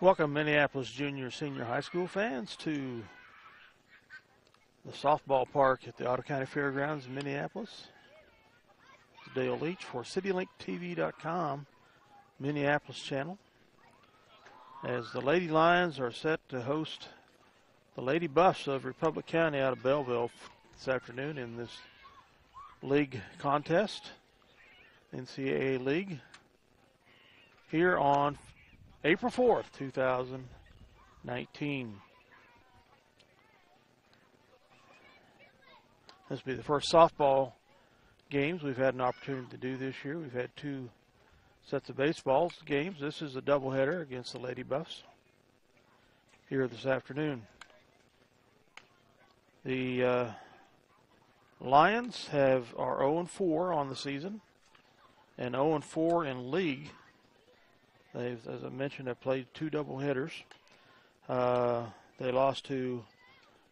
Welcome, Minneapolis junior, senior high school fans, to the softball park at the Ottawa County Fairgrounds in Minneapolis. It's Dale Leach for CityLinkTV.com, Minneapolis channel. As the Lady Lions are set to host the Lady Buffs of Republic County out of Belleville this afternoon in this league contest, NCAA league, here on April 4th, 2019. This will be the first softball games we've had an opportunity to do this year. We've had two sets of baseball games. This is a doubleheader against the Lady Buffs here this afternoon. The Lions are 0-4 on the season and 0-4 in league. They've, as I mentioned, have played two doubleheaders. They lost to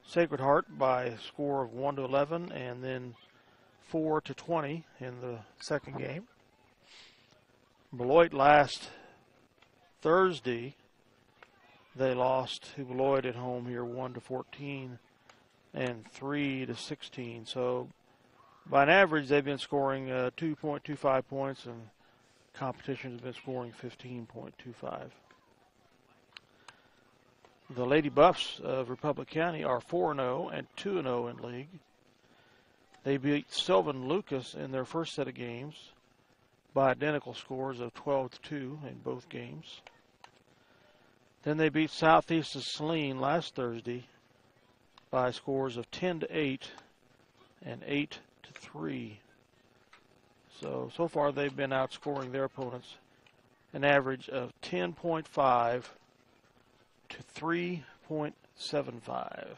Sacred Heart by a score of 1-11 and then 4-20 in the second game. Beloit last Thursday, they lost to Beloit at home here 1-14 and 3-16. So by an average, they've been scoring 2.25 points, and competition has been scoring 15.25. The Lady Buffs of Republic County are 4-0 and 2-0 in league. They beat Sylvan Lucas in their first set of games by identical scores of 12-2 in both games. Then they beat Southeast of Saline last Thursday by scores of 10-8 and 8-3. So far they've been outscoring their opponents an average of 10.5 to 3.75.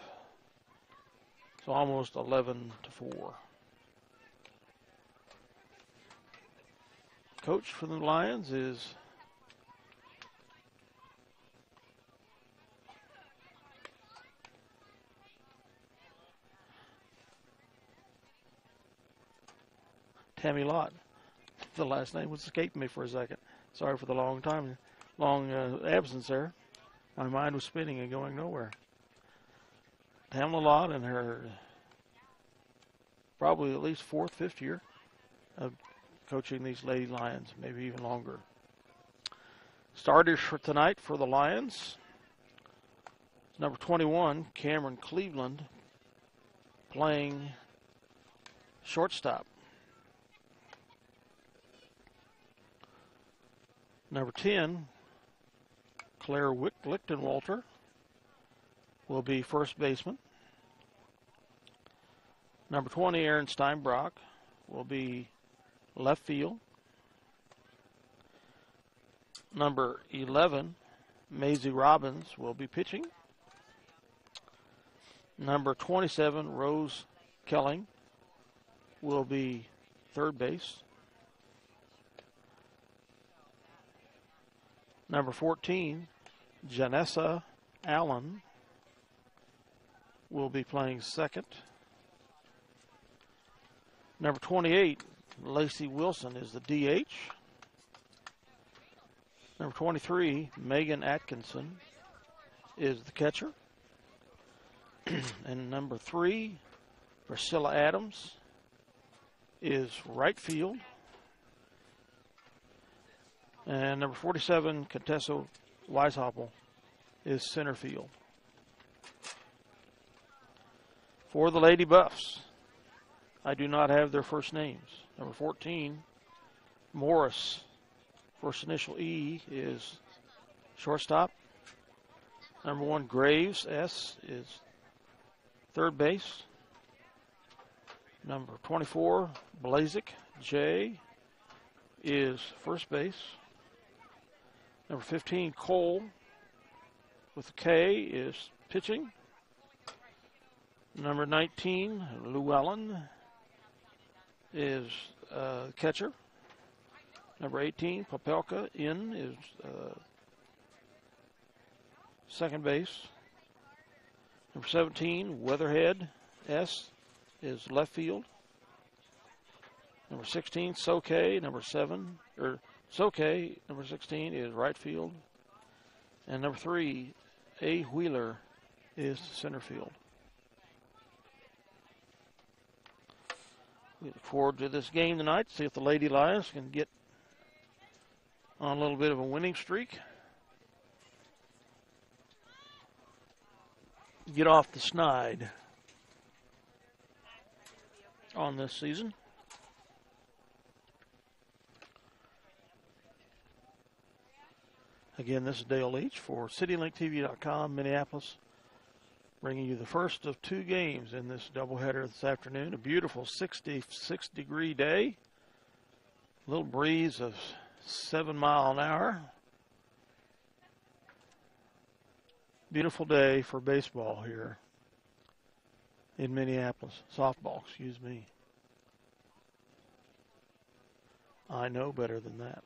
So almost 11-4. Coach for the Lions is Tammy Lott. The last name was escaping me for a second. Sorry for the long absence there. My mind was spinning and going nowhere. Tammy Lott in her probably at least fourth, fifth year of coaching these Lady Lions, maybe even longer. Starters for tonight for the Lions. Number 21, Cameron Cleveland, playing shortstop. Number 10, Claire Lichtenwalter, will be first baseman. Number 20, Aaron Steinbrock, will be left field. Number 11, Maisie Robbins, will be pitching. Number 27, Rose Kelling, will be third base. Number 14, Janessa Allen, will be playing second. Number 28, Lacey Wilson, is the DH. Number 23, Megan Atkinson, is the catcher. And number 3, Priscilla Adams, is right field. And number 47, Contessa Weishaupt, is center field. For the Lady Buffs, I do not have their first names. Number 14, Morris, first initial E, is shortstop. Number 1, Graves, S, is third base. Number 24, Blazik, J, is first base. Number 15, Cole, with a K, is pitching. Number 19, Llewellyn, is catcher. Number 18, Popelka, N, is second base. Number 17, Weatherhead, S, is left field. Number 16, Soke, number 16 is right field. And number 3, A. Wheeler, is center field. We look forward to this game tonight, see if the Lady Lions can get on a little bit of a winning streak. Get off the snide on this season. Again, this is Dale Leach for CityLinkTV.com, Minneapolis, bringing you the first of 2 games in this doubleheader this afternoon. A beautiful 66-degree day. A little breeze of 7 miles an hour. Beautiful day for baseball here in Minneapolis. Softball, excuse me. I know better than that.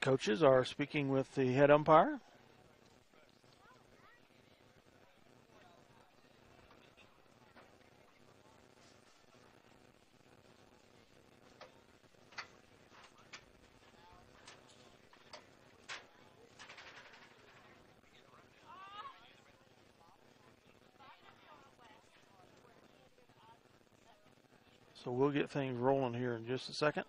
Coaches are speaking with the head umpire. So we'll get things rolling here in just a second.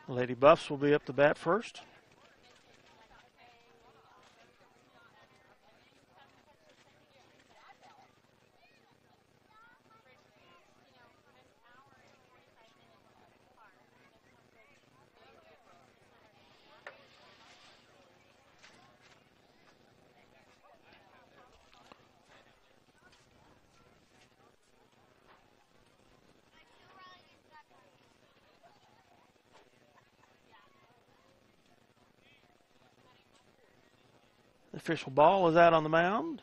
Lady Buffs will be up to bat first. The official ball is out on the mound.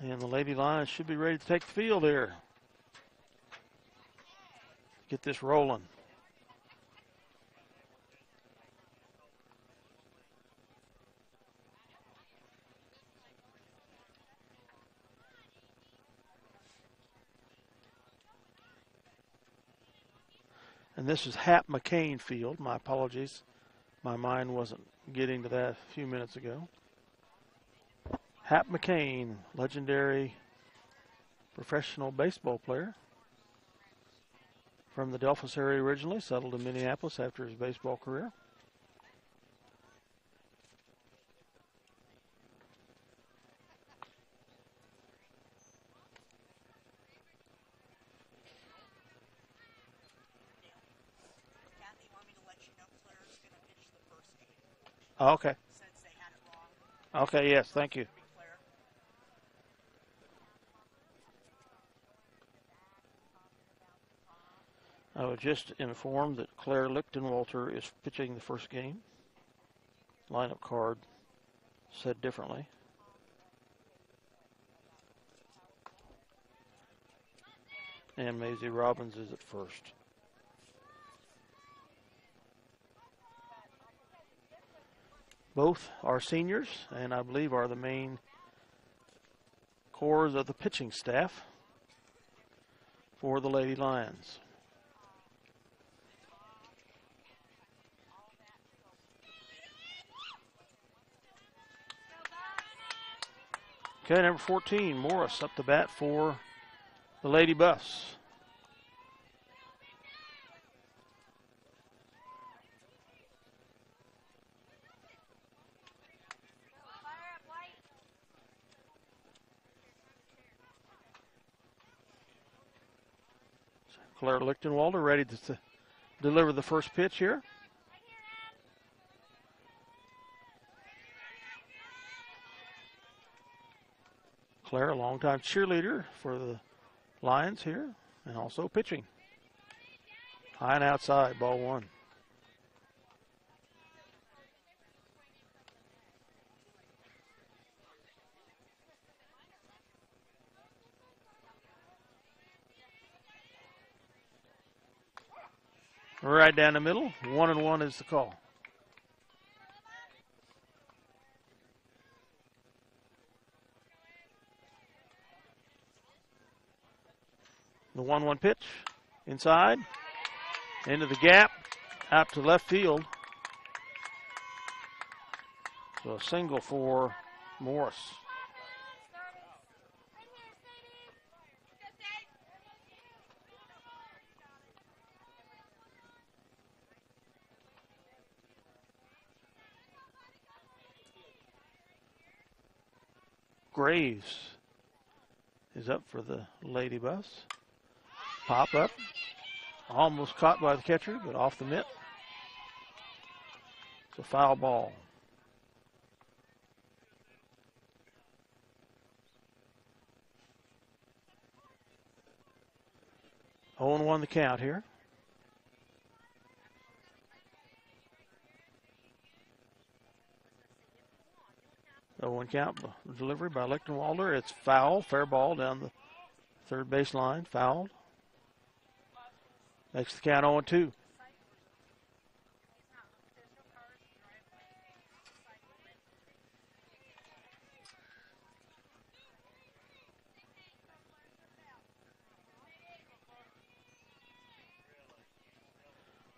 And the Lady Lions should be ready to take the field here. Get this rolling. And this is Hap McCain Field. My apologies. My mind wasn't getting to that a few minutes ago. Hap McCain, legendary professional baseball player from the Delphos area originally, settled in Minneapolis after his baseball career. Okay. Okay, yes, thank you. I was just informed that Claire Lichtenwalter is pitching the first game. Lineup card said differently. And Maisie Robbins is at first. Both are seniors, and I believe are the main cores of the pitching staff for the Lady Lions. Okay, number 14, Morris up to bat for the Lady Buffs. Claire Lichtenwalder ready to deliver the first pitch here. Claire, a longtime cheerleader for the Lions here, and also pitching. High and outside, ball one. Right down the middle, 1-1 is the call. The 1-1 pitch. Inside. Into the gap. Out to left field. So a single for Morris. Graves is up for the Lady Buffs. Pop up. Almost caught by the catcher, but off the mitt. It's a foul ball. Oh, 0-1 the count here. The 0-1 count, delivery by Lichtenwalder. It's foul, fair ball down the third base line, fouled. Makes the count 0-2.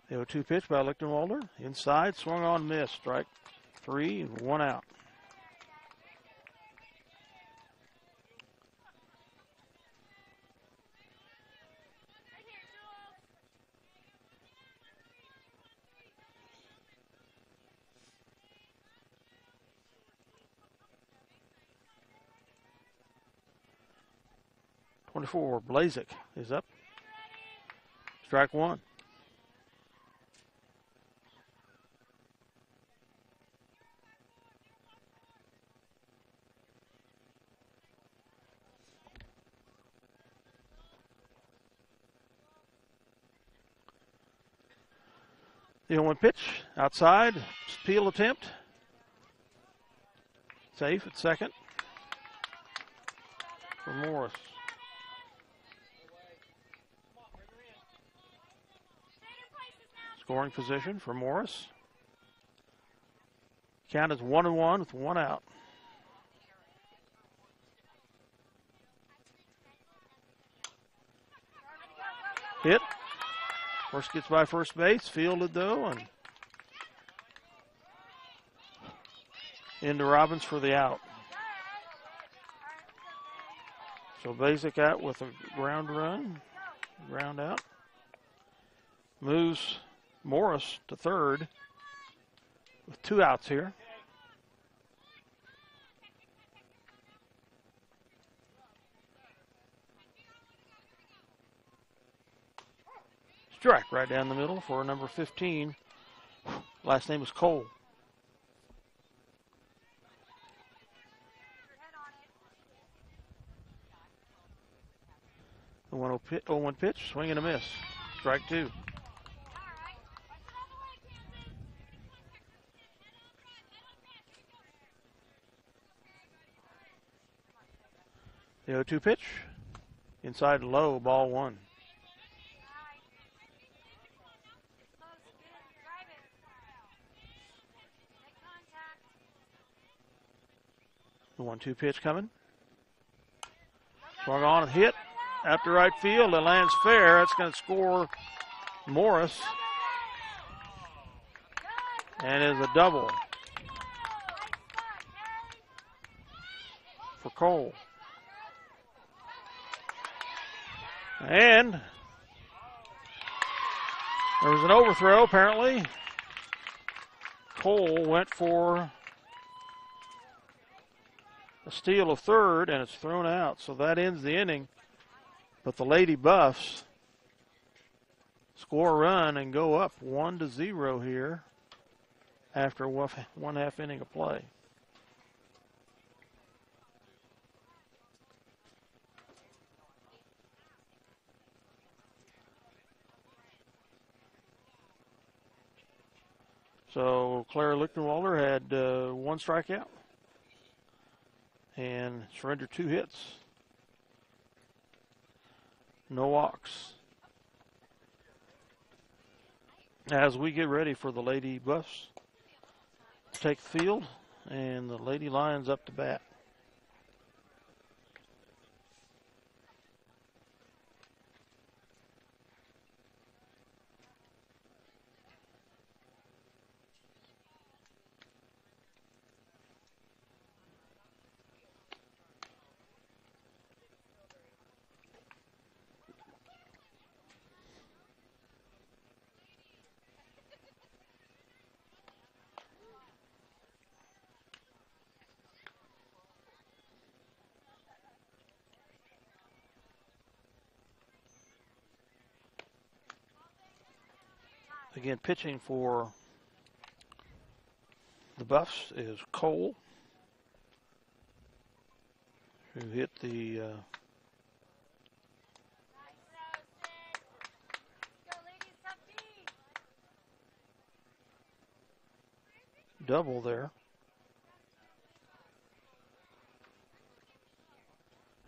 The 0-2 pitch by Lichtenwalder. Inside, swung on, missed. Strike 3 and 1 out. Blazik is up. Strike 1. The 0-1 pitch outside. Peel attempt. Safe at second for Morris. Scoring position for Morris. Count is 1-1 with 1 out. Hit. First gets by first base. Fielded though, and into Robbins for the out. So Basic out with a ground run. Ground out. Moves Morris to third with 2 outs here. Strike right down the middle for number 15. Last name is Cole. The 1-0 pitch, swing and a miss. Strike 2. The 0-2 pitch, inside low, ball 1. The 1-2 pitch coming. Swung on and hit out to right field. It lands fair. That's going to score Morris. And is a double for Cole. And there was an overthrow, apparently. Cole went for a steal of third, and it's thrown out. So that ends the inning. But the Lady Buffs score a run and go up 1-0 here after 1/2 inning of play. So Clara Lichtenwalder had 1 strikeout and surrendered 2 hits. No walks. As we get ready for the Lady Buffs to take the field, and the Lady Lions up to bat. Again, pitching for the Buffs is Cole, who hit the double there.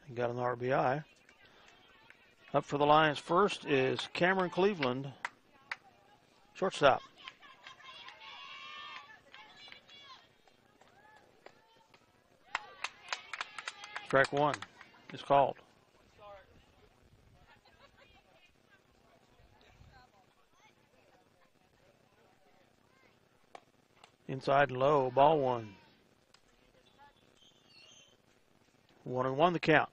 And got an RBI. Up for the Lions first is Cameron Cleveland, shortstop. Strike one is called. Inside and low, ball one. 1-1 the count.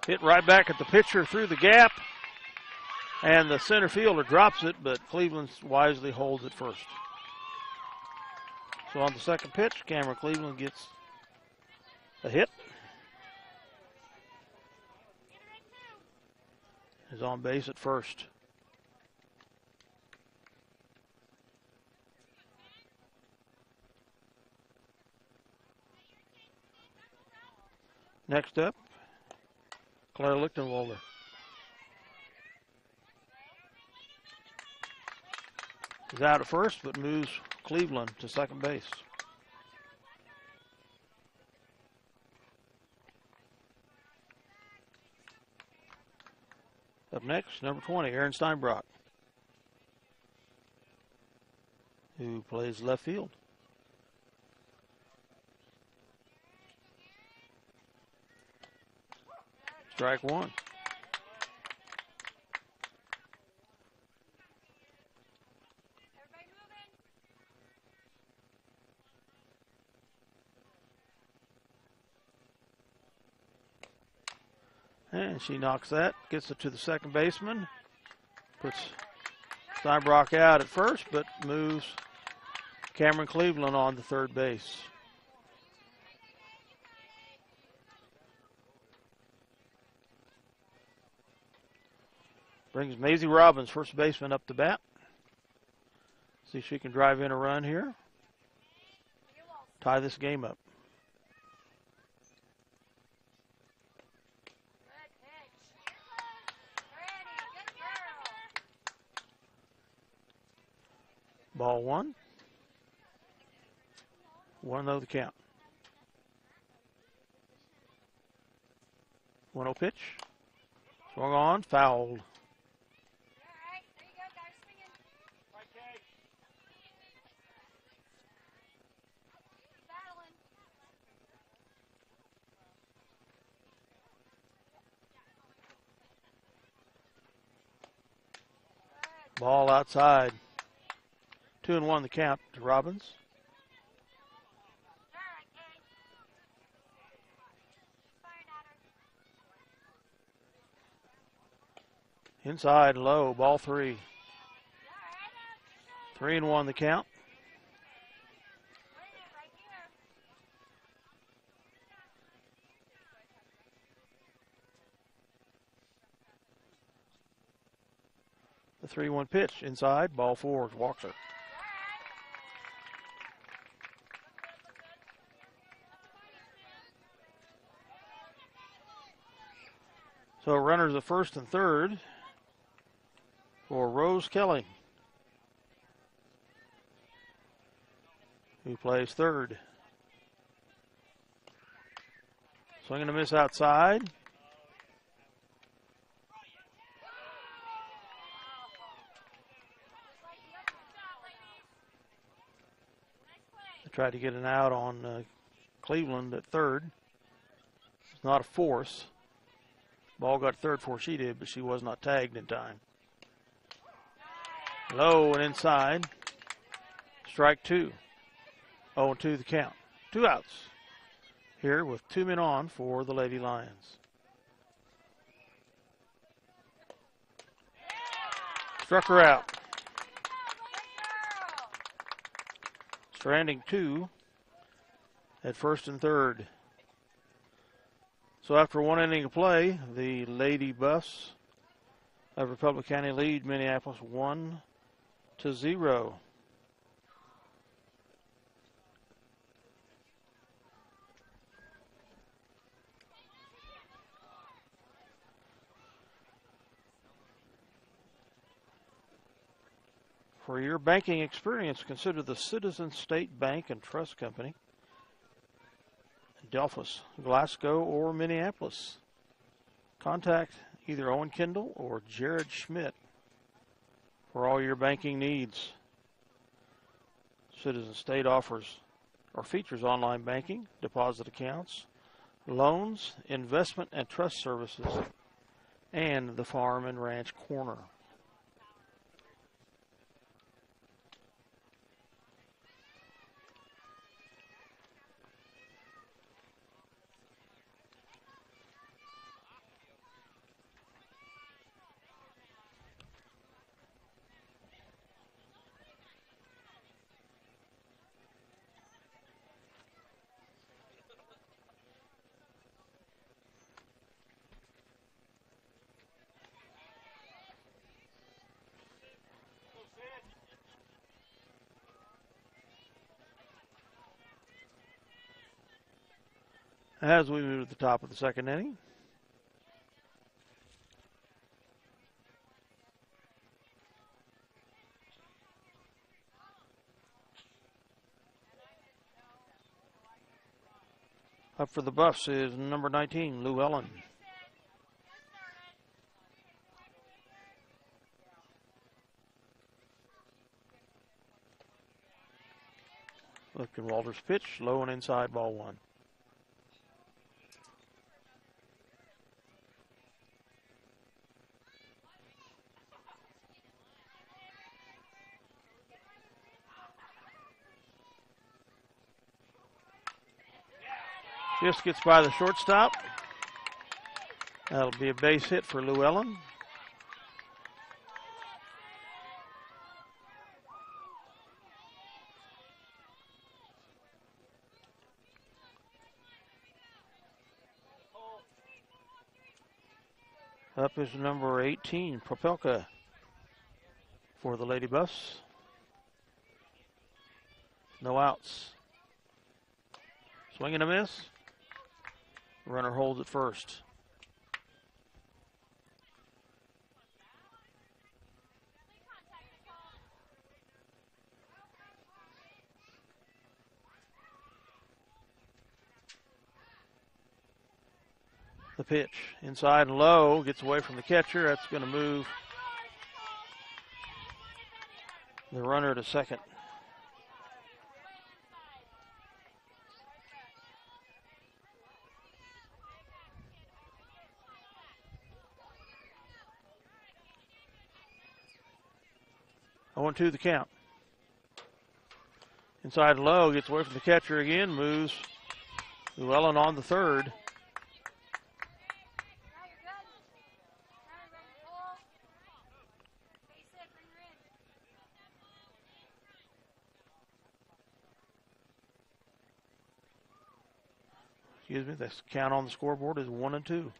Hit right back at the pitcher through the gap. And the center fielder drops it, but Cleveland wisely holds it first. So on the second pitch, Cameron Cleveland gets a hit. Is on base at first. Next up, Claire Lichtenwalder. He's out at first, but moves Cleveland to second base. Up next, number 20, Aaron Steinbrock, who plays left field. Strike one. And she knocks that, gets it to the second baseman. Puts Steinbrock out at first, but moves Cameron Cleveland on to third base. Brings Maisie Robbins, first baseman, up to bat. See if she can drive in a run here. Tie this game up. Ball one. 1-0 the count. 1-0 pitch. Swung on, fouled. Ball outside. 2-1 the count to Robbins. Inside low, ball three. 3-1 the count. The 3-1 pitch inside, ball four, Walker. So runners at first and third for Rose Kelly, who plays third. Swing and a miss outside. They tried to get an out on Cleveland at third. It's not a force. Ball got third before she did, but she was not tagged in time. Low and inside. Strike two. 0-2 the count. 2 outs here with 2 men on for the Lady Lions. Struck her out. Stranding 2 at first and third. So after 1 inning of play, the Lady Buffs of Republic County lead Minneapolis 1-0. For your banking experience, consider the Citizen State Bank and Trust Company, Delphos, Glasgow, or Minneapolis. Contact either Owen Kendall or Jared Schmidt for all your banking needs. Citizen State offers or features online banking, deposit accounts, loans, investment and trust services, and the Farm and Ranch Corner. As we move to the top of the second inning, up for the Buffs is number 19, Llewellyn. Looking Walters' pitch, low and inside, ball one. Just gets by the shortstop. That'll be a base hit for Llewellyn. Up is number 18, Propelka, for the Lady Buffs. No outs. Swing and a miss. Runner holds at first. The pitch, inside and low, gets away from the catcher. That's going to move the runner to second. Oh, 2 the count. Inside and low, gets away from the catcher again, moves Llewellyn on the third. Excuse me, the count on the scoreboard is 1-2.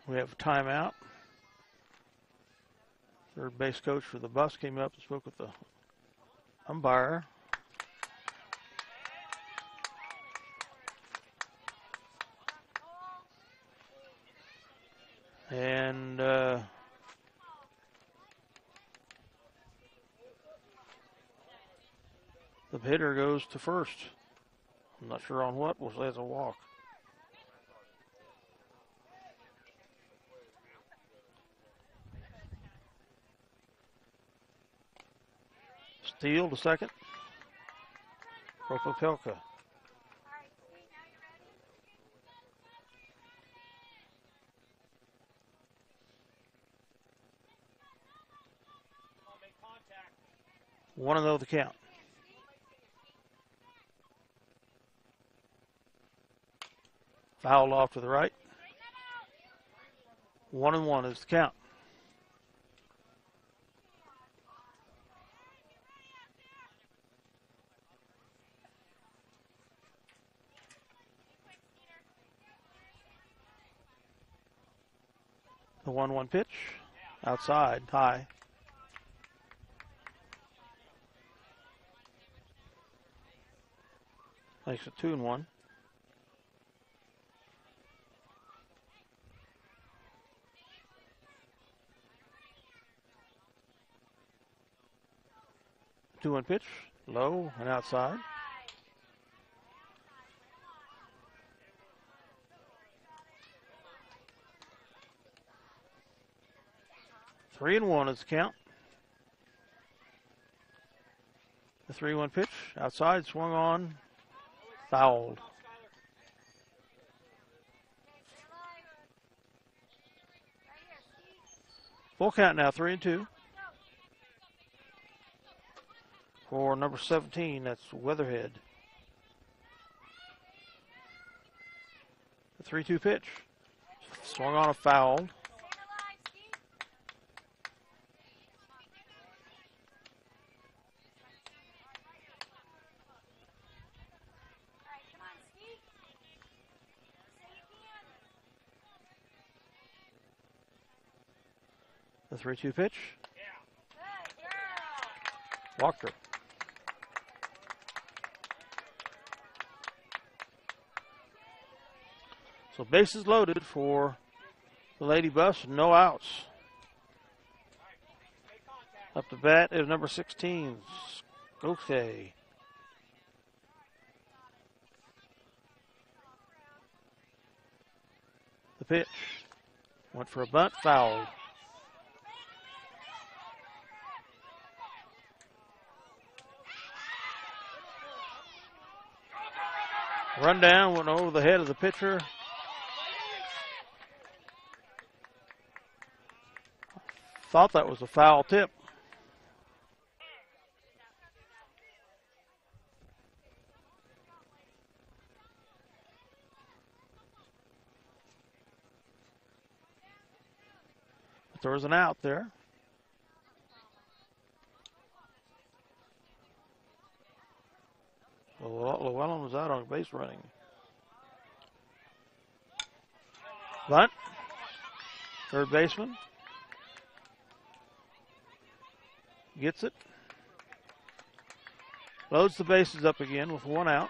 We have a timeout. Third base coach for the Buffs came up and spoke with the umpire. And the hitter goes to first. I'm not sure on what. We'll say it's a walk. Steele to second. Propelka. One and 0 the count. Foul off to the right. 1-1 is the count. The 1-1 pitch. Outside, high. Makes it 2-1. Two one pitch, low and outside. Three and one is the count. The 3-1 pitch, outside, swung on, fouled. Full count now, 3-2. For number 17, that's Weatherhead. The 3-2 pitch, swung on, a fouled. The 3-2 pitch. Walked her. So bases loaded for the Lady Buffs, no outs. Up to bat is number 16, okay. The pitch went for a bunt, fouled. Run down, went over the head of the pitcher. Thought that was a foul tip. But there was an out there. Llewellyn was out on base running. Bunt. Third baseman. Gets it. Loads the bases up again with one out.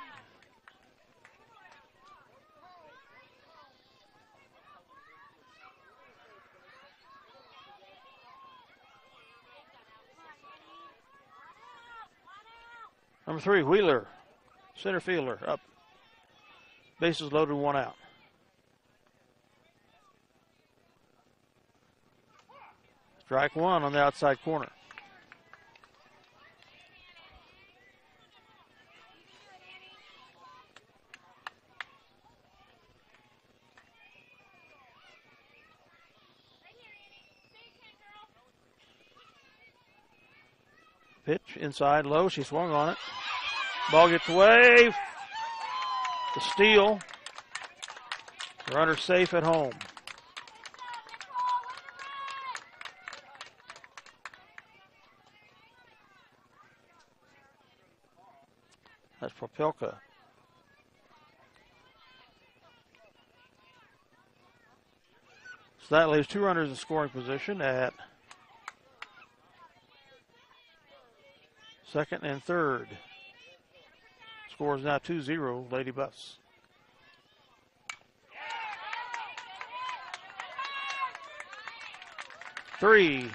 Number 3, Wheeler. Center fielder up. Bases loaded, one out. Strike one on the outside corner. Pitch inside, low. She swung on it. Ball gets away. The steal. Runner safe at home. That's Propelka. So that leaves two runners in scoring position at second and third. Score is now 2-0, Lady Buffs. Three.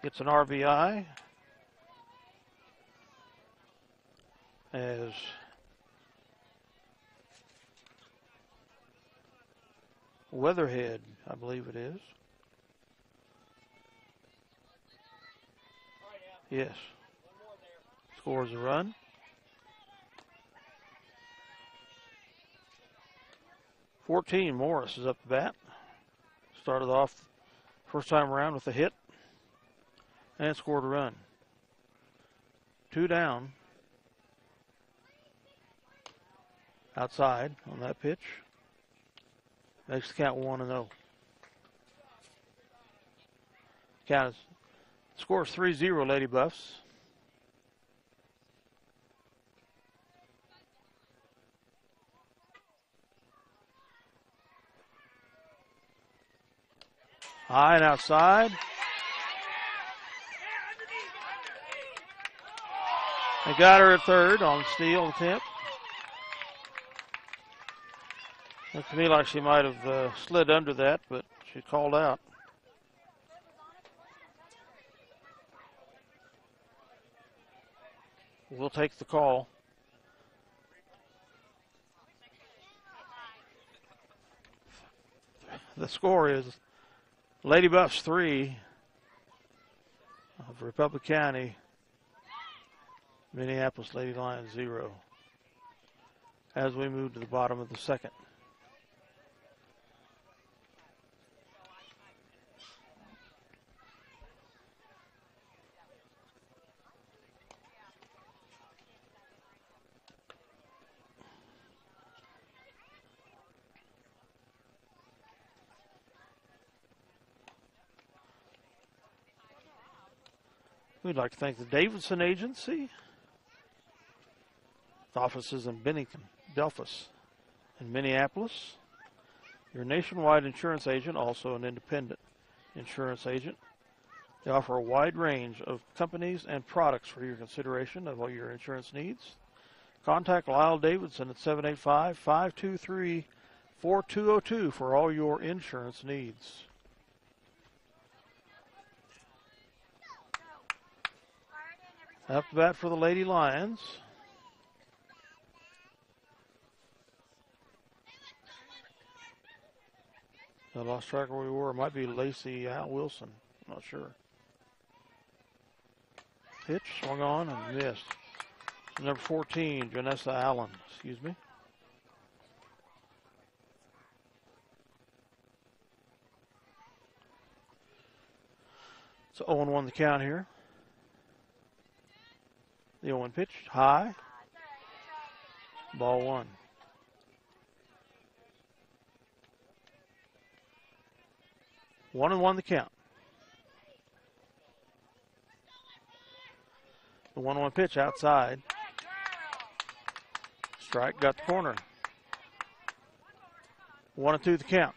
Gets an RBI as Weatherhead, I believe it is. Yes. Scores a run. Morris is up to bat. Started off first time around with a hit and scored a run. Two down. Outside on that pitch. Makes the count 1-0. Count is Scores 3-0, Lady Buffs. High and outside. They got her at third on steal attempt. Looked to me like she might have slid under that, but she called out. We'll take the call. The score is Lady Buffs 3 of Republic County, Minneapolis Lady Lions 0. As we move to the bottom of the second. We'd like to thank the Davidson Agency, with offices in Bennington, Delphus, and Minneapolis. Your nationwide insurance agent, also an independent insurance agent. They offer a wide range of companies and products for your consideration of all your insurance needs. Contact Lyle Davidson at 785-523-4202 for all your insurance needs. Up to bat for the Lady Lions. I lost track of where we were. It might be Lacey Wilson. I'm not sure. Pitch, swung on and missed. Number 14, Janessa Allen, excuse me. So 0-1 the count here. The 0-1 pitch, high. Ball one. 1-1 the count. The 1-1 pitch outside. Strike, got the corner. 1-2 the count.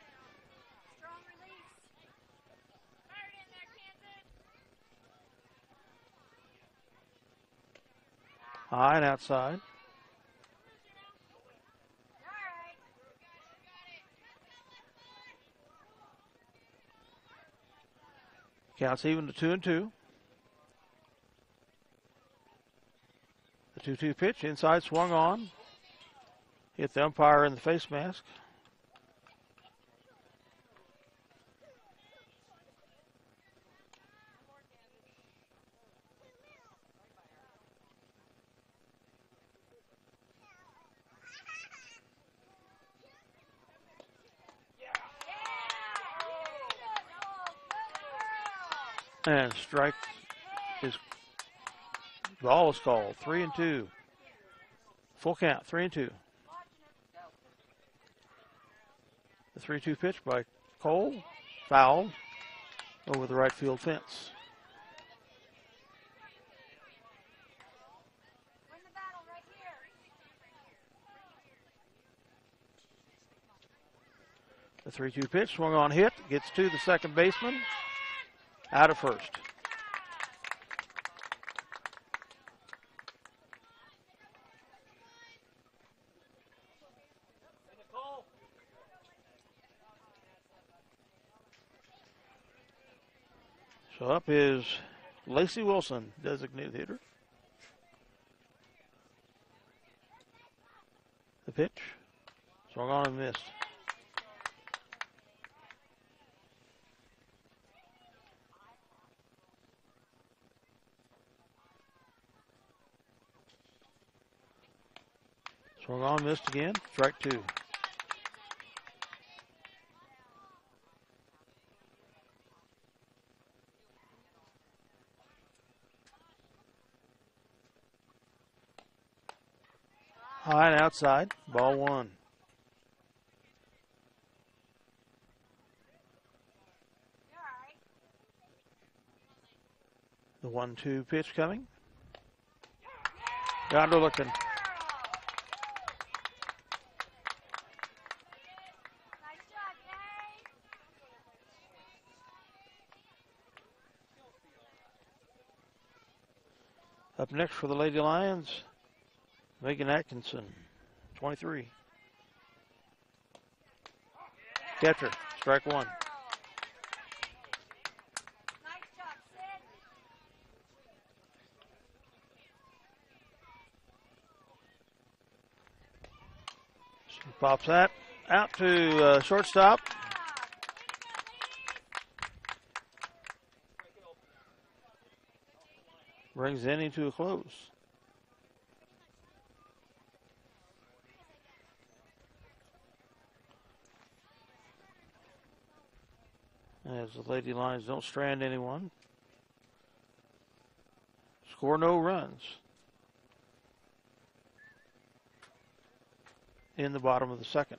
High and outside. Counts even to 2-2. The 2-2 pitch, inside, swung on. Hit the umpire in the face mask. And strike is ball is called. 3-2. Full count, 3-2. The 3-2 pitch by Cole, fouled over the right field fence. The 3-2 pitch swung on, hit, gets to the second baseman. Out of first. So up is Lacey Wilson, designated hitter. The pitch, swung on and missed. Swung on, missed again. Strike two. High and outside. Ball one. The 1-2 pitch coming. Gondo looking. Up next for the Lady Lions, Megan Atkinson, 23. Catcher, strike one. She pops that out to shortstop. Brings the inning to a close. As the Lady Lions don't strand anyone. Score no runs in the bottom of the second.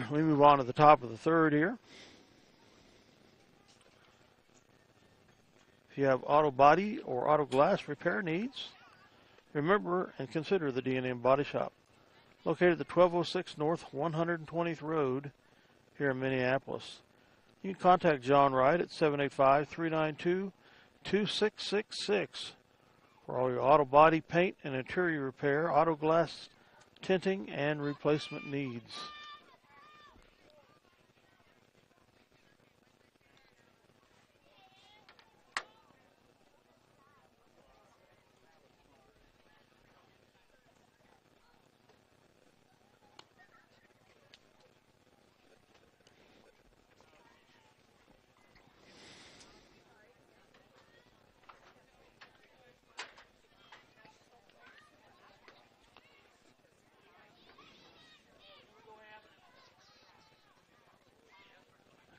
We move on to the top of the third here. If you have auto body or auto glass repair needs, remember and consider the D&M Body Shop, located at the 1206 North 120th Road here in Minneapolis. You can contact John Wright at 785-392-2666 for all your auto body paint and interior repair, auto glass tinting, and replacement needs.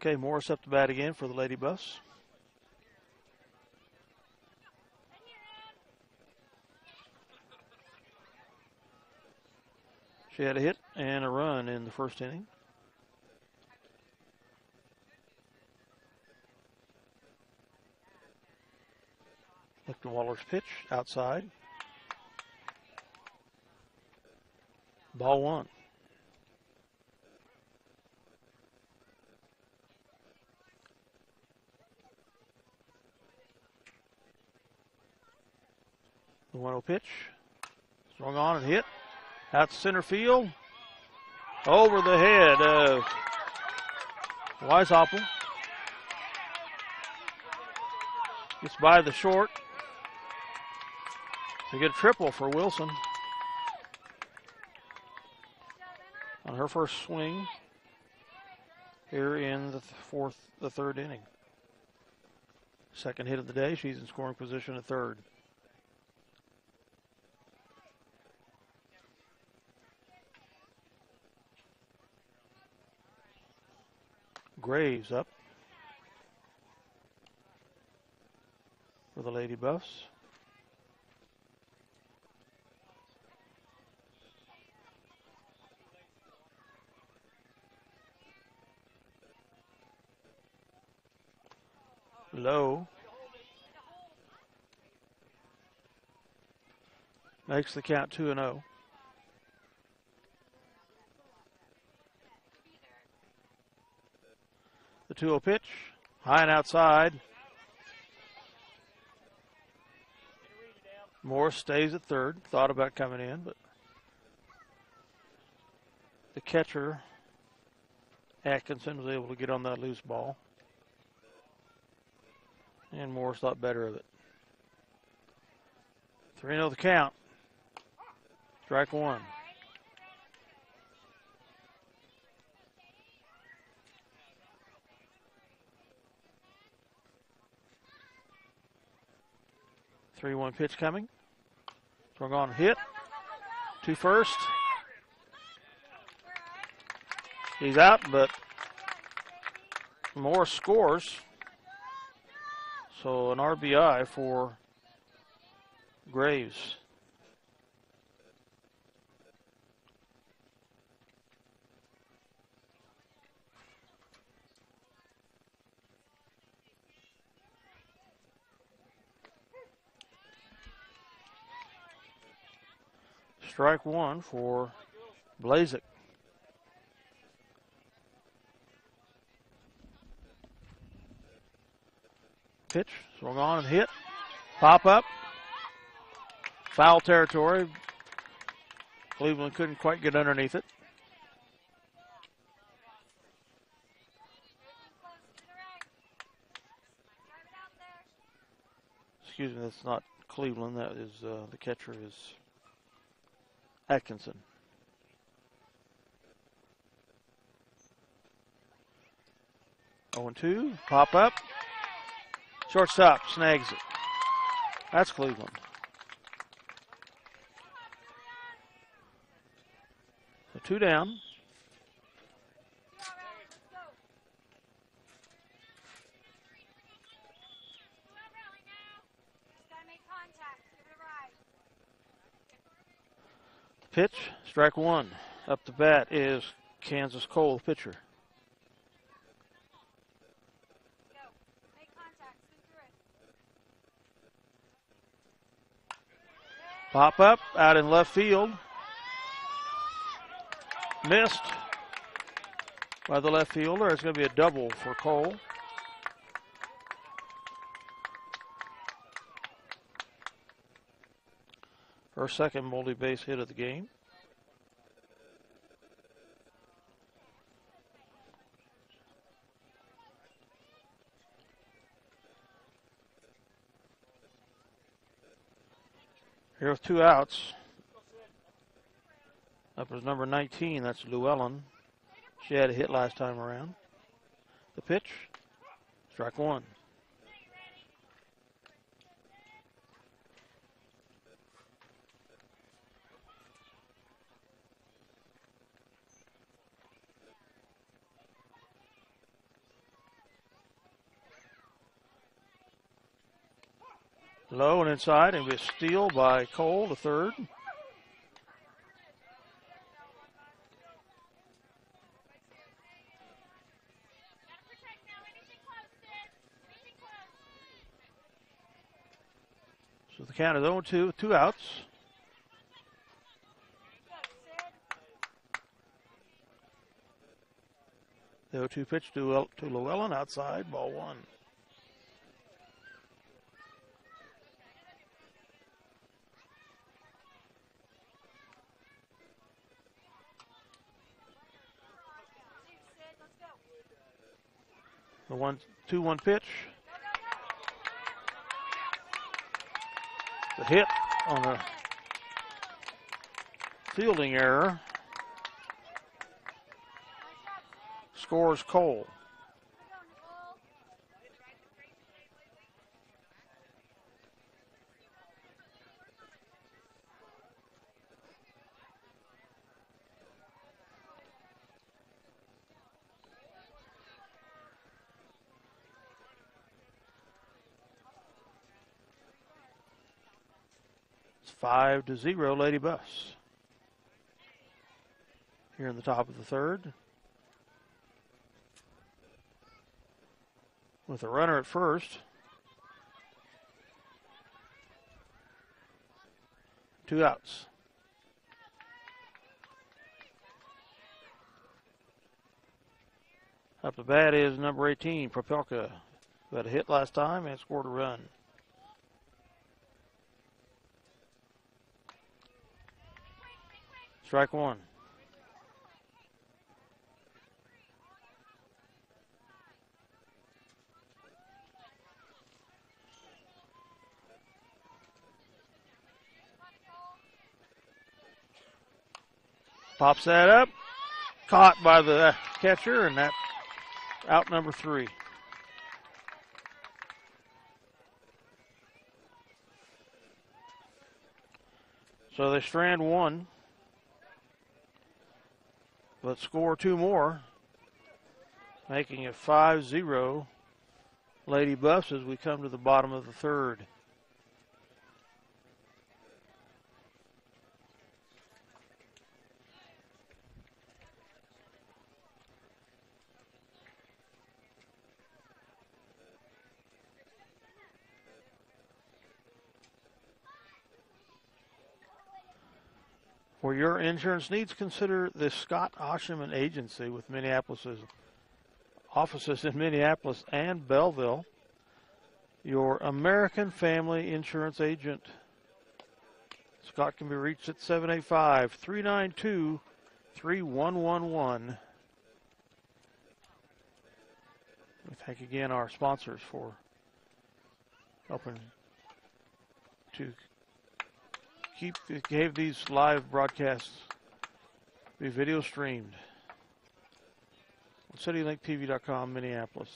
Okay, Morris up to bat again for the Lady Buffs. She had a hit and a run in the first inning. Lichtenwaller's pitch outside. Ball one. The 1-0 pitch. Swung on and hit. Out to center field. Over the head of Weishaupt. Gets by the short. To get a triple for Wilson on her first swing here in the third inning. Second hit of the day. She's in scoring position at third. Graves up for the Lady Buffs. Low. Makes the count 2-0. The 2-0 pitch, high and outside. Morris stays at third. Thought about coming in, but the catcher, Atkinson, was able to get on that loose ball. And Morris thought better of it. 3-0 the count. Strike one. The 3-1 pitch coming. Swung on, hit. To first. He's out, but Morris scores. So an RBI for Graves. Strike one for Blazek. Pitch, swung on and hit. Pop up. Foul territory. Cleveland couldn't quite get underneath it. Excuse me, that's not Cleveland. That is the catcher is Atkinson. Oh and 2. Pop up. Shortstop snags it. That's Cleveland. So 2 down. Pitch, strike one. Up the bat is Kansas Cole, the pitcher. Pop up, out in left field. Missed by the left fielder. It's going to be a double for Cole. Her second multi-base hit of the game. Here with 2 outs. Up is number 19, that's Llewellyn. She had a hit last time around. The pitch, strike one. Low and inside, and be a steal by Cole, the third. So the count is 0-2 with 2 outs. The 0-2 pitch to Llewellyn outside, ball one. The 1-2-1 pitch. The hit on a fielding error. Scores Cole. It's 5-0 Lady Buffs. Here in the top of the third. With a runner at first. 2 outs. Up the bat is number 18, Propelka, who had a hit last time and scored a run. Strike one. Pops that up. Caught by the catcher, and that out number 3. So they strand 1, but score 2 more, making it 5-0 Lady Buffs as we come to the bottom of the third. For your insurance needs, consider the Scott Osherman Agency with Minneapolis's offices in Minneapolis and Belleville. Your American Family Insurance agent. Scott can be reached at 785-392-3111. We thank again our sponsors for helping to have these live broadcasts be video streamed on CityLinkTV.com, Minneapolis.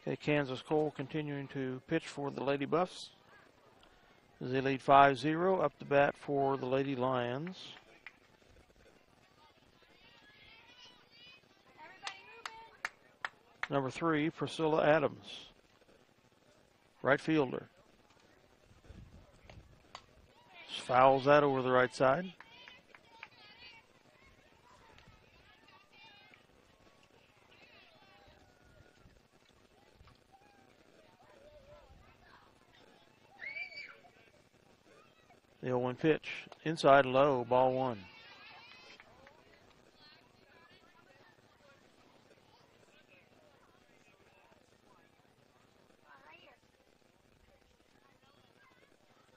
Okay, Kansas Cole continuing to pitch for the Lady Buffs as they lead 5-0. Up to bat for the Lady Lions. Number 3, Priscilla Adams, right fielder. Fouls that over the right side. The 0-1 pitch, inside low, ball 1.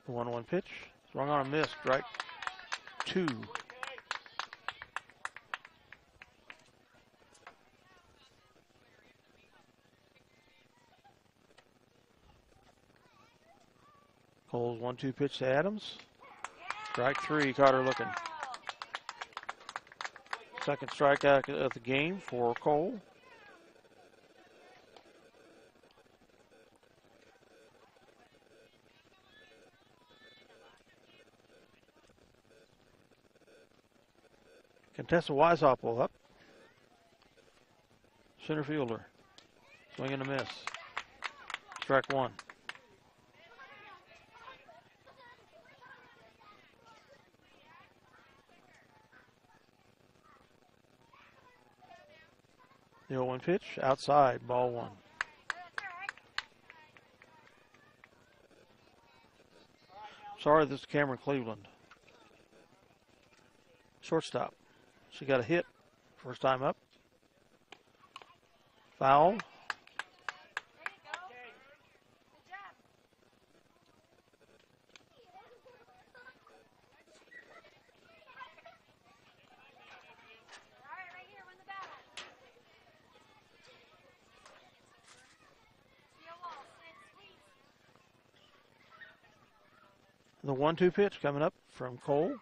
The 1-1 pitch, swung on a miss, strike 2. Cole's 1-2 pitch to Adams. Strike 3, caught her looking. Second strikeout of the game for Cole. Contessa Weishaupt up. Center fielder. Swing and a miss. Strike 1. The 0-1 pitch, outside, ball 1. Sorry, this is Cameron Cleveland. Shortstop. She got a hit first time up. Foul. The 1-2 pitch coming up from Cole.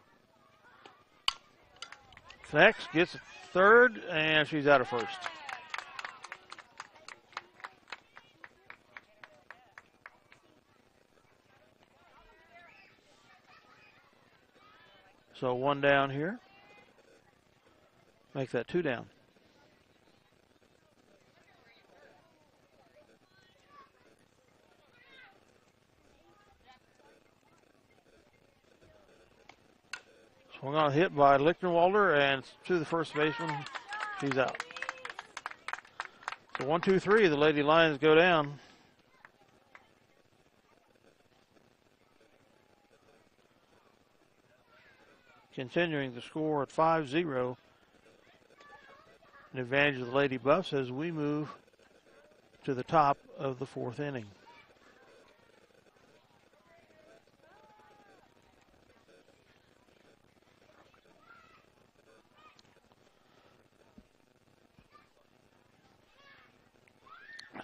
Connects, gets third, and she's out of first. So 1 down here. Make that 2 down. Swung on a hit by Lichtenwalder, and to the first baseman. She's out. So 1-2-3, the Lady Lions go down. Continuing the score at 5-0. An advantage of the Lady Buffs as we move to the top of the 4th inning.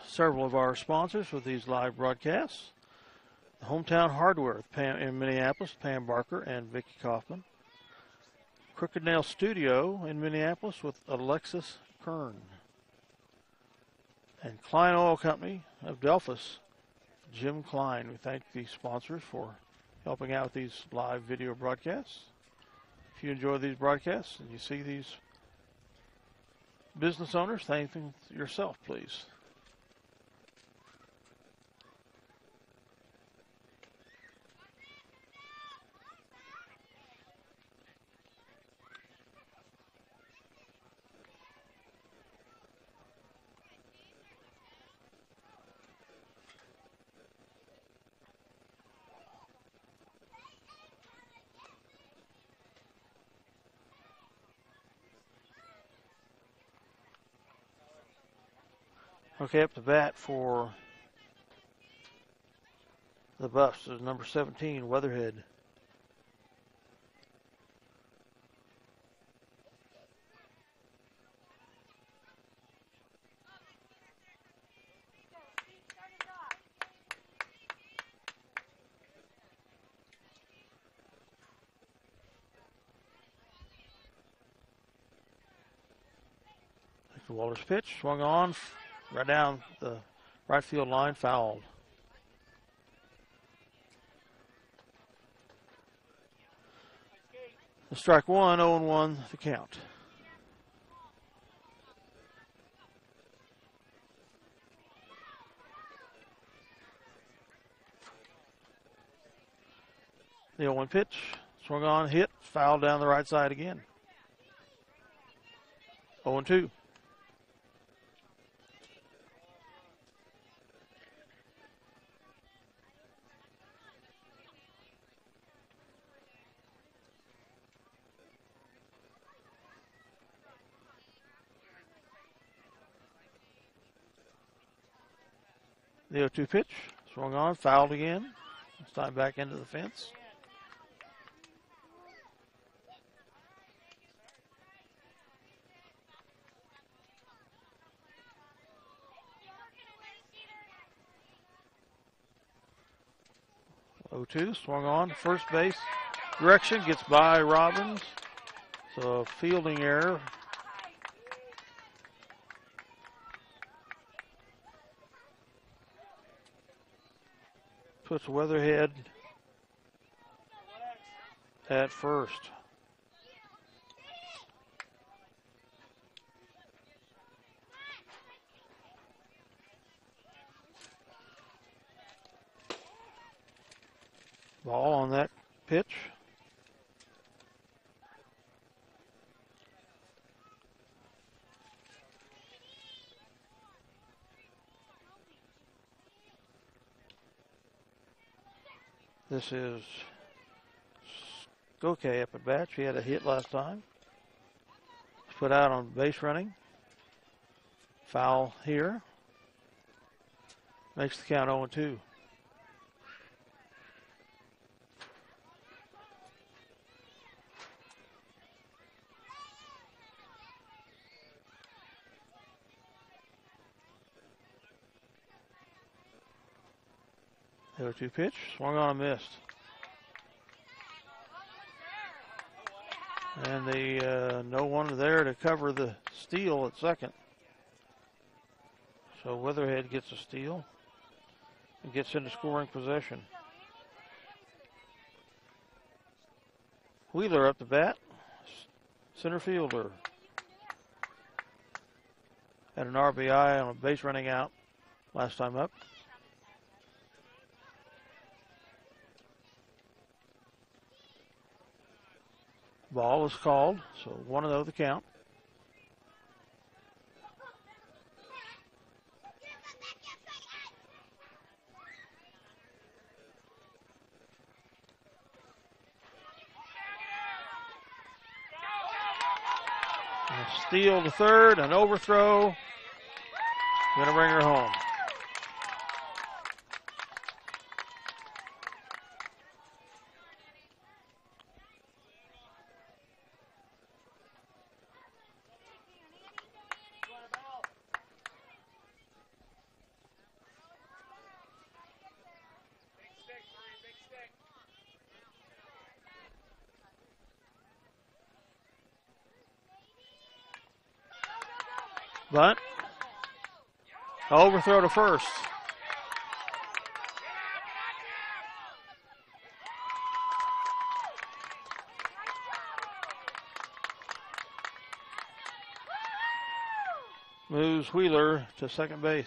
Several of our sponsors with these live broadcasts. The Hometown Hardware with Pam in Minneapolis, Pam Barker and Vicki Kaufman. Crooked Nail Studio in Minneapolis with Alexis Kern. And Klein Oil Company of Delphus, Jim Klein. We thank these sponsors for helping out with these live video broadcasts. If you enjoy these broadcasts and you see these business owners, thank them yourself, please. Okay, up to bat for the Buffs is number 17, Weatherhead. Walter's pitch swung on right down the right field line, fouled. The strike one, 0-1 the count. The 0-1 pitch swung on, hit, fouled down the right side again. 0-2. The 0-2 pitch swung on, fouled again. This time back into the fence. The 0-2 swung on, first base direction, gets by Robbins. So a fielding error. Puts Weatherhead at first. Ball on that pitch. This is Skoke up at bat. She had a hit last time. Put out on base running. Foul here. Makes the count 0-2. The 0-2 pitch, swung on and missed. And the no one there to cover the steal at second. So Weatherhead gets a steal and gets into scoring possession. Wheeler up the bat, center fielder. Had an RBI on a base running out last time up. Ball was called, so 1-0 the count. A steal to third, an overthrow. Gonna bring her home. Bunt. Overthrow to first. Moves Wheeler to second base.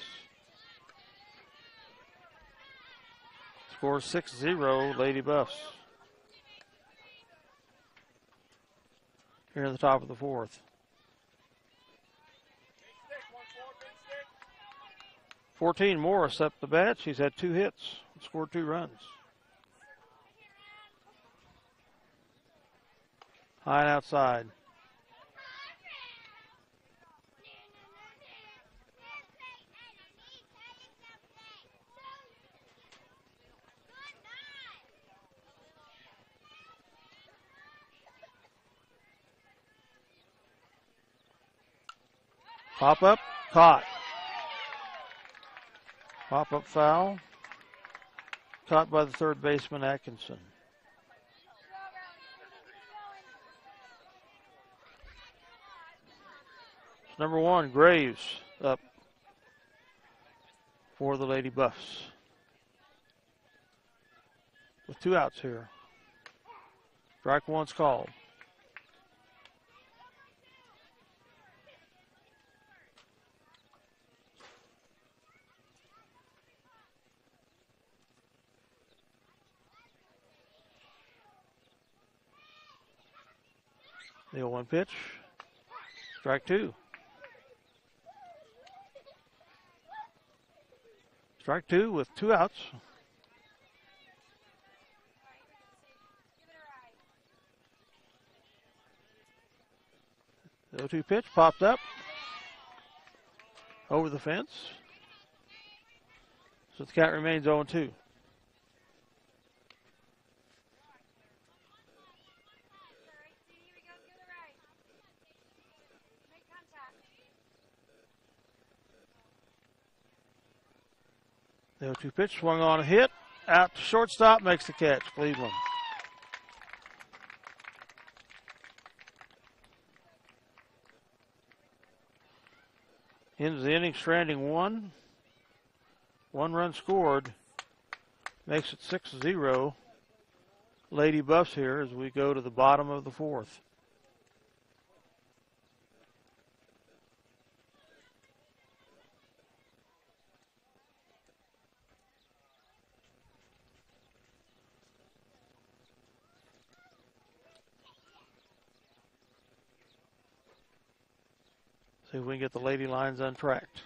Score 6-0 Lady Buffs. Here in the top of the fourth. 14 Morris up the bat. She's had 2 hits, scored 2 runs. High and outside. Pop up, caught. Pop up foul. Caught by the third baseman, Atkinson. Number 1, Graves, up for the Lady Buffs. With 2 outs here. Strike 1's called. The 0-1 pitch. Strike 2. Strike 2 with 2 outs. The 0-2 pitch popped up over the fence. So the count remains 0-2. The 0-2 pitch swung on a hit. Out to shortstop, makes the catch. Cleveland. Ends the inning stranding 1. 1 run scored. Makes it 6-0. Lady Buffs here as we go to the bottom of the 4th. See if we can get the Lady Lions untracked.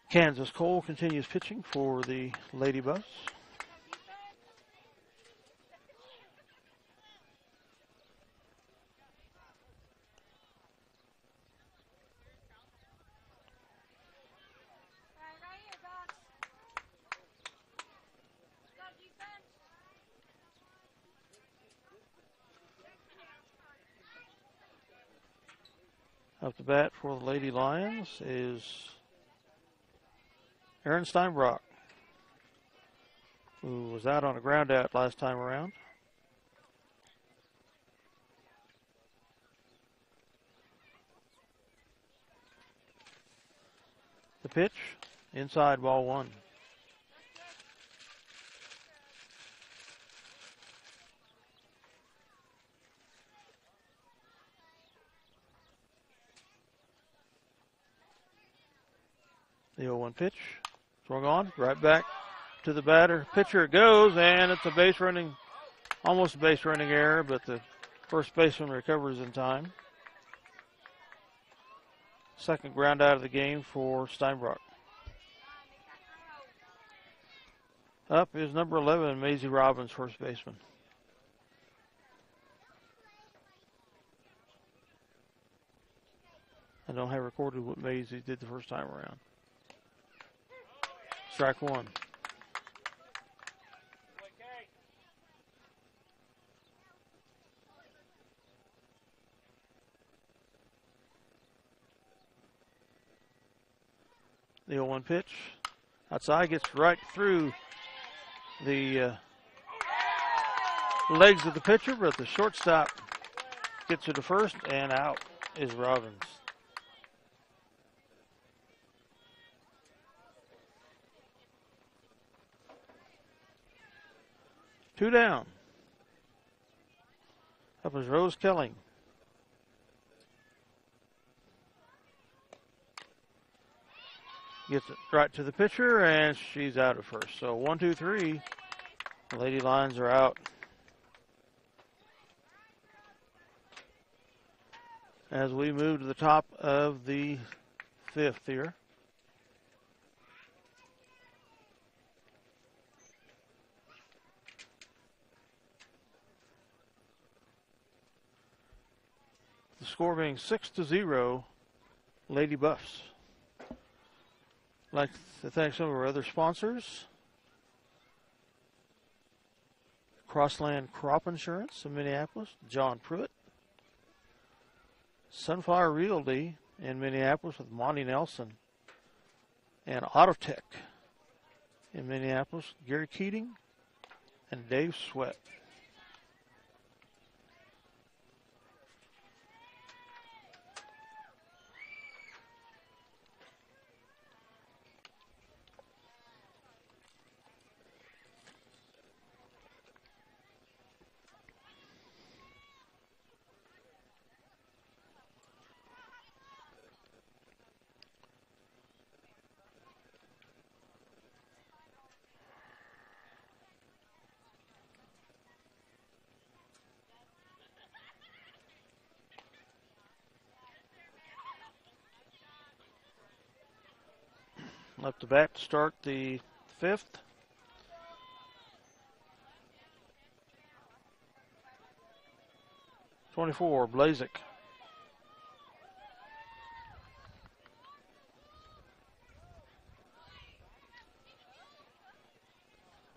Kansas Cole continues pitching for the Lady Buffs. Up to bat for the Lady Lions is Aaron Steinbrock, who was out on a ground out last time around. The pitch, inside, ball 1. The 0-1 pitch, swung on, right back to the batter. Pitcher it goes, and it's a base running, almost a base running error, but the first baseman recovers in time. Second ground out of the game for Steinbrock. Up is number 11, Maisie Robbins, first baseman. I don't have recorded what Maisie did the first time around. Strike 1. The 0-1 pitch. Outside, gets right through the legs of the pitcher, but the shortstop gets it to first, and out is Robbins. Two down. Up is Rose Kelling. Gets it right to the pitcher, and she's out at first. So 1, 2, 3. The Lady Lions are out. As we move to the top of the 5th here. score being 6-0, Lady Buffs. I'd like to thank some of our other sponsors. Crossland Crop Insurance in Minneapolis, John Pruitt. Sunflower Realty in Minneapolis with Monty Nelson. And Autotech in Minneapolis, Gary Keating and Dave Sweat. Up to bat to start the fifth. '24, Blazik.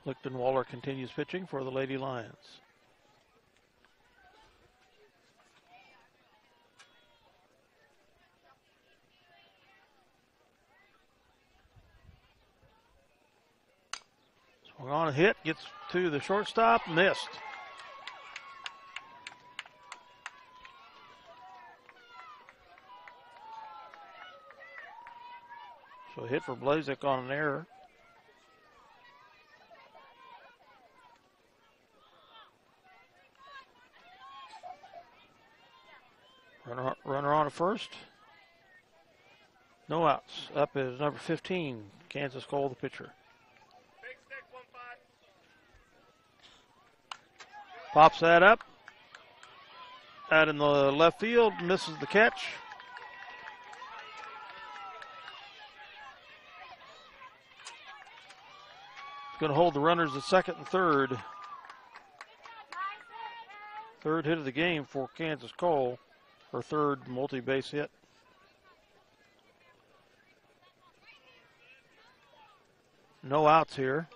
Lichtenwalder continues pitching for the Lady Lions. Swung on a hit, gets to the shortstop, missed. So a hit for Blazik on an error. Runner on at first. No outs. Up is number 15, Kansas Cole, the pitcher. Pops that up. Out in the left field, misses the catch. Going to hold the runners at second and third. Third hit of the game for Kansas Cole. Her third multi-base hit. No outs here.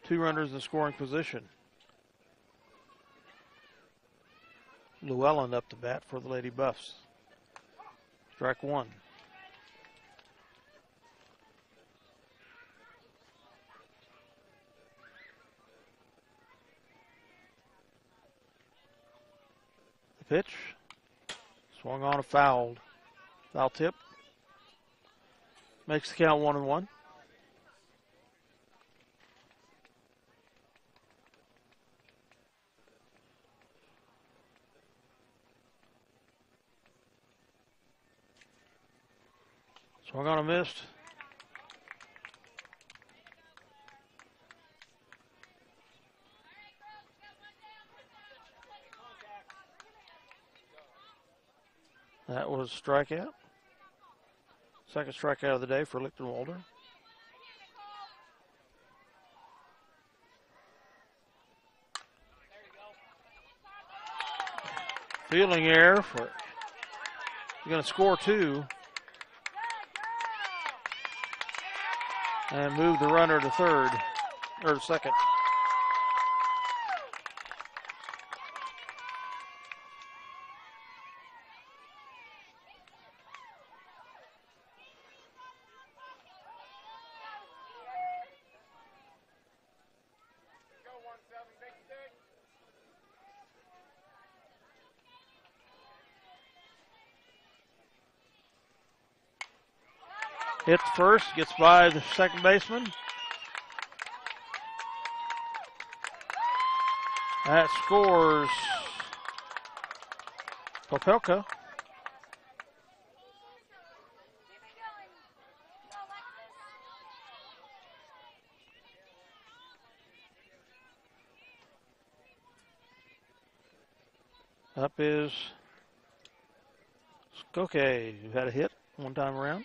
Two runners in scoring position. Llewellyn up to bat for the Lady Buffs. Strike one. The pitch. Swung on a foul. Foul tip. Makes the count 1-1. Swung on a missed. That was strikeout. Second strikeout of the day for Lichtenwalder. Fielding error for. You're going to score two. And move the runner to third, or to second. Hits first, gets by the second baseman. That scores Popelka. Up is Skoke, who had a hit one time around.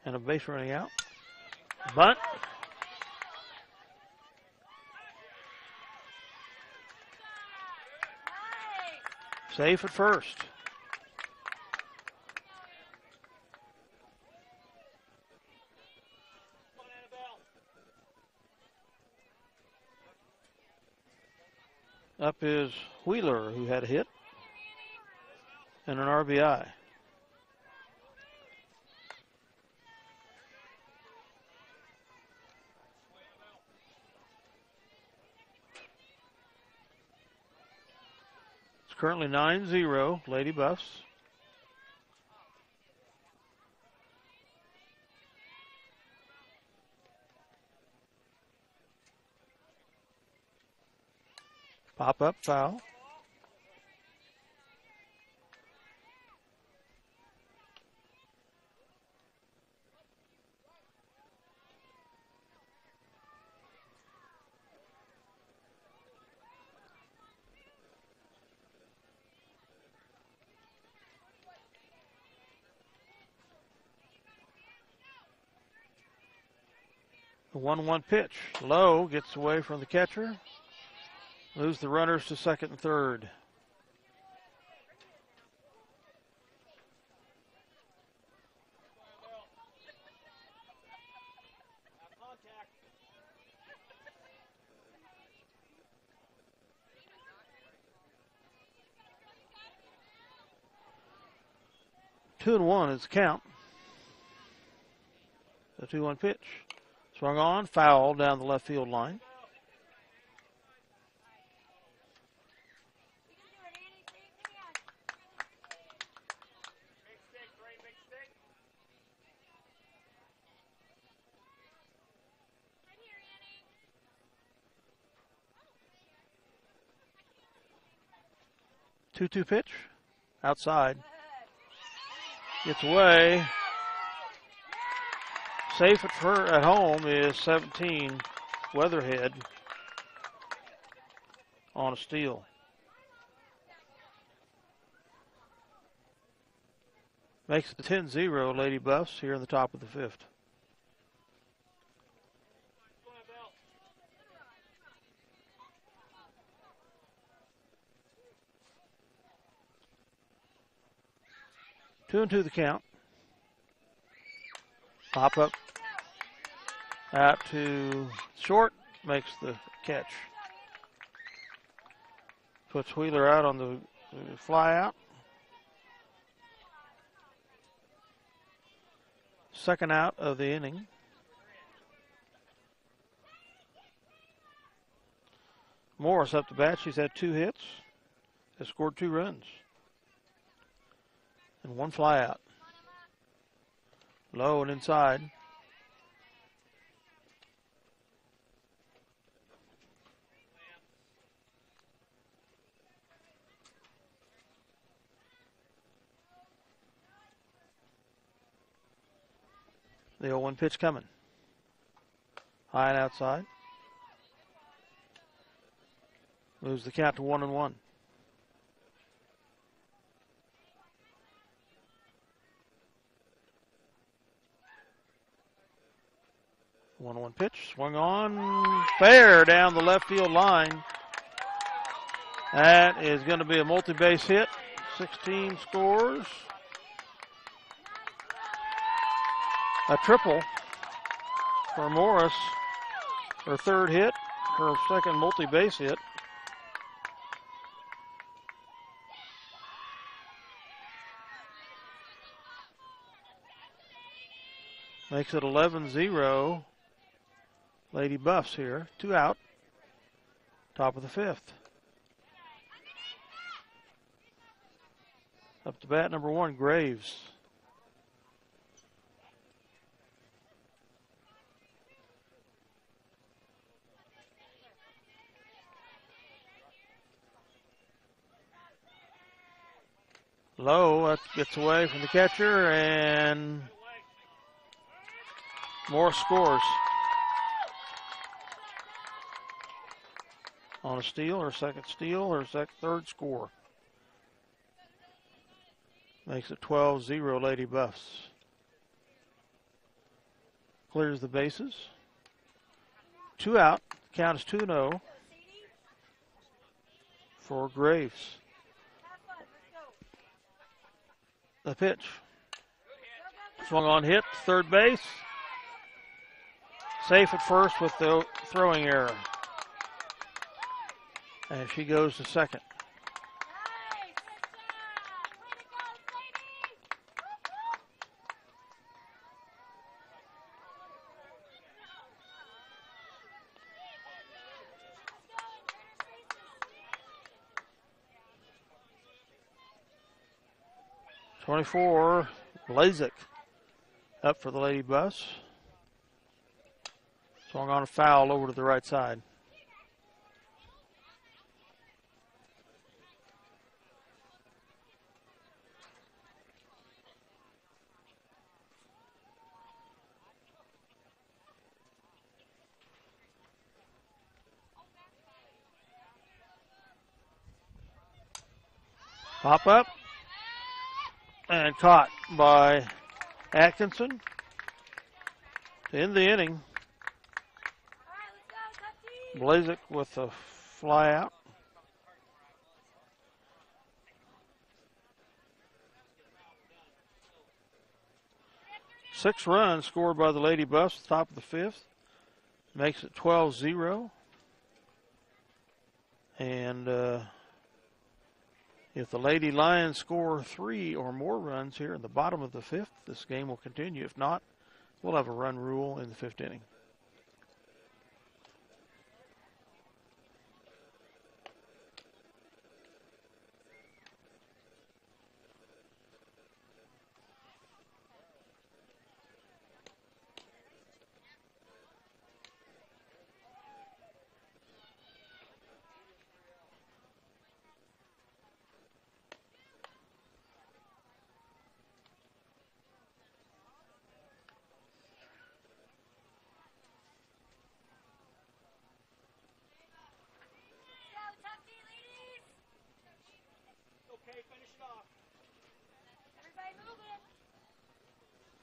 And a base running out. Bunt. Safe at first. Up is Wheeler, who had a hit and an RBI. It's currently 9-0, Lady Buffs. Pop-up foul. The 1-1 pitch. Low gets away from the catcher. Moves the runners to second and third. Two and one is the count. The 2-1 pitch. Swung on, foul down the left field line. Two-two pitch. Outside. Gets away. Safe at home is 17, Weatherhead on a steal. Makes it 10-0 Lady Buffs here in the top of the fifth. Two and two the count. Pop up out to short, makes the catch. Puts Wheeler out on the fly out. Second out of the inning. Morris up to bat. She's had 2 hits. Has scored 2 runs. And 1 fly out. Low and inside. The 0-1 pitch coming. High and outside. Moves the count to 1-1. One pitch, swung on, fair down the left field line. That is going to be a multi-base hit. 16 scores. A triple for Morris. Her 3rd hit, her 2nd multi-base hit. Makes it 11-0. Lady Buffs here. 2 out. Top of the 5th. Up to bat number 1, Graves. Low, that gets away from the catcher, and Morris scores. On a steal, her 2nd steal, her 3rd score. Makes it 12-0 Lady Buffs. Clears the bases. 2 out. Count is 2-0 for Graves. The pitch. Swung on, hit, third base. Safe at first with the throwing error. And she goes to second. #24, Blazek up for the Lady Bus. Swung on a foul over to the right side. Pop up and caught by Atkinson to end the inning. Blazek with a fly out. Six runs scored by the Lady Buffs at the top of the fifth. Makes it 12-0. And if the Lady Lions score 3 or more runs here in the bottom of the fifth, this game will continue. If not, we'll have a run rule in the fifth inning.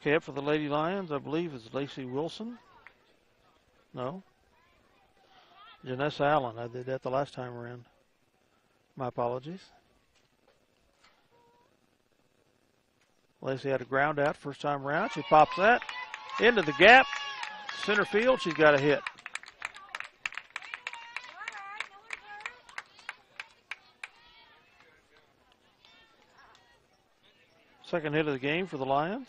Okay, up for the Lady Lions, I believe, is Lacey Wilson. No. Janessa Allen. I did that the last time around. My apologies. Lacey had a ground out first time around. She pops that into the gap. Center field, she's got a hit. Second hit of the game for the Lions.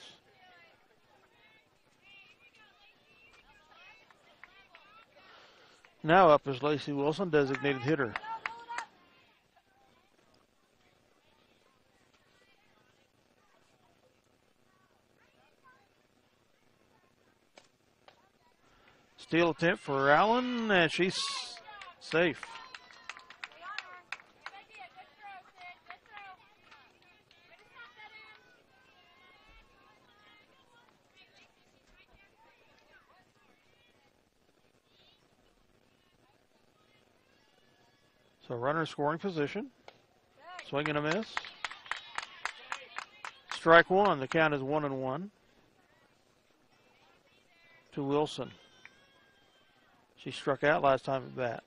Now up is Lacey Wilson, designated hitter. Steal attempt for Allen, and she's safe. So runner scoring position. Swing and a miss. Strike one. The count is 1-1 to Wilson. She struck out last time at bat.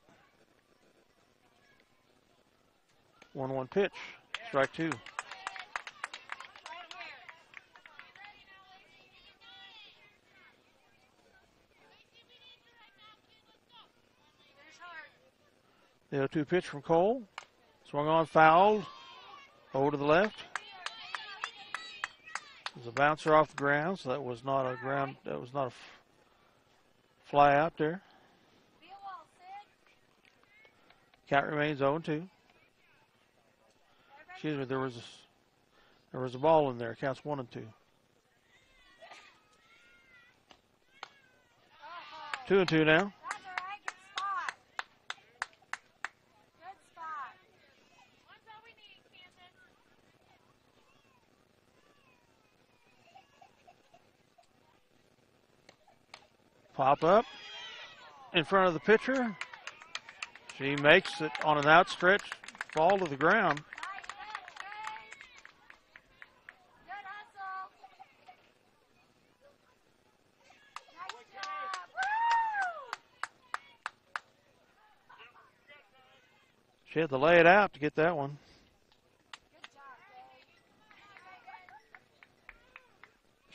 1-1 pitch. Strike two. The 0-2 pitch from Cole. Swung on, fouled. Over to the left. There's a bouncer off the ground, so that was not a fly out there. Count remains 0-2. Excuse me, there was a ball in there. Counts 1-2. 2-2 now. Pop up in front of the pitcher. She makes it on an outstretched fall to the ground. She had to lay it out to get that one.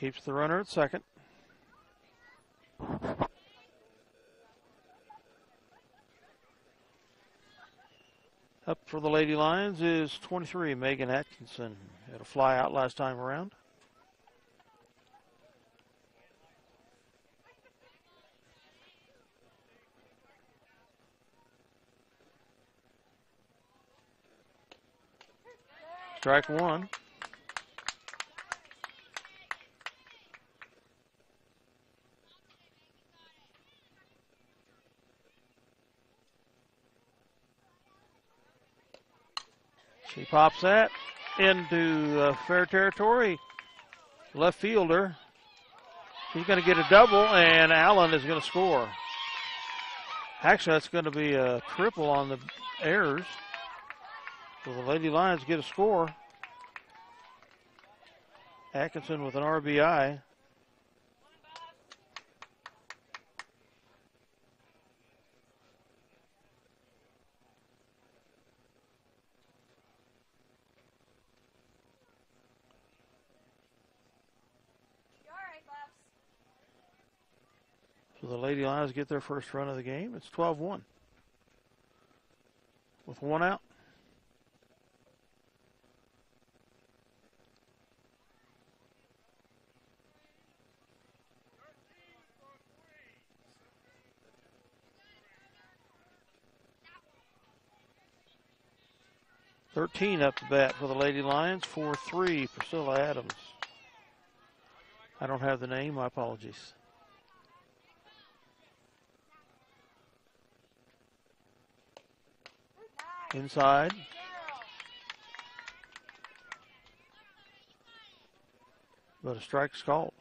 Keeps the runner at second. Up for the Lady Lions is 23, Megan Atkinson. Had a fly out last time around. Strike one. She pops that into fair territory. Left fielder. He's going to get a double, and Allen is going to score. Actually, that's going to be a triple on the errors. So the Lady Lions get a score. Atkinson with an RBI. So the Lady Lions get their first run of the game. It's 12-1 with one out. Thirteen up to bat for the Lady Lions. 4-3, Priscilla Adams. I don't have the name. My apologies. Inside. But a strike's called.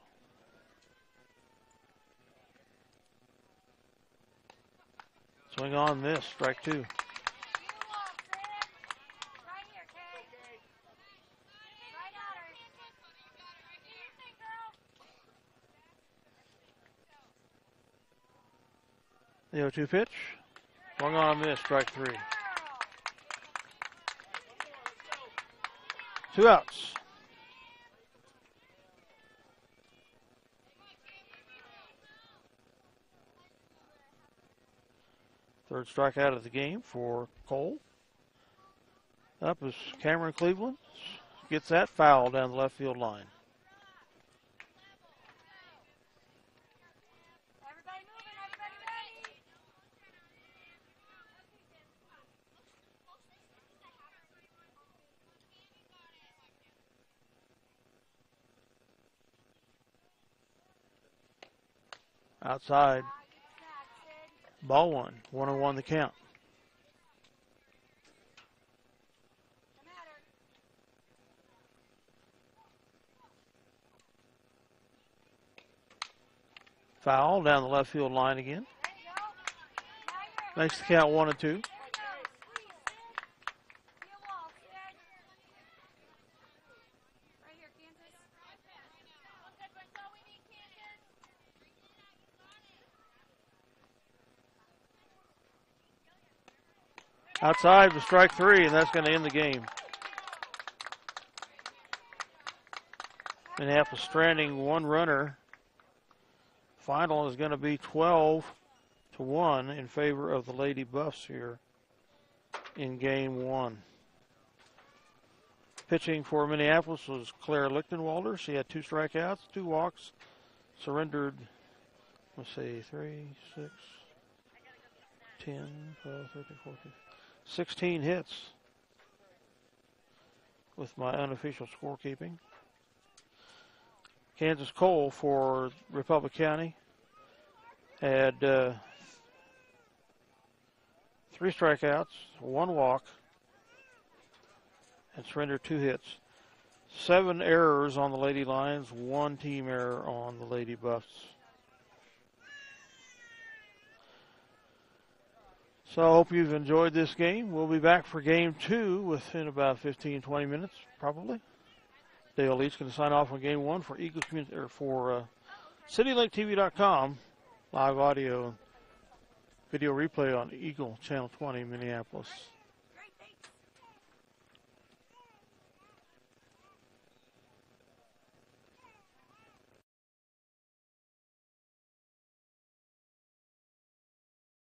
Swing on, miss. Strike two. The 0-2 pitch. Swung on, miss. Strike three. Two outs. Third strikeout of the game for Cole. Up is Cameron Cleveland. Gets that foul down the left field line. Outside. Ball one. 1-1 the count. Foul down the left field line again. Makes the count 1-2. Outside for strike three, and that's going to end the game. Minneapolis stranding one runner. Final is going to be 12-1 in favor of the Lady Buffs here in game one. Pitching for Minneapolis was Claire Lichtenwalder. She had 2 strikeouts, 2 walks, surrendered, let's see, 3, 6, 10, 12, 13, 14, 16 hits with my unofficial scorekeeping. Kansas Cole for Republic County had 3 strikeouts, 1 walk, and surrendered 2 hits. 7 errors on the Lady Lions, 1 team error on the Lady Buffs. So I hope you've enjoyed this game. We'll be back for game 2 within about 15-20 minutes, probably. Dale Leach going to sign off on game 1 for CityLakeTV.com. Live audio, video replay on Eagle Channel 20, Minneapolis.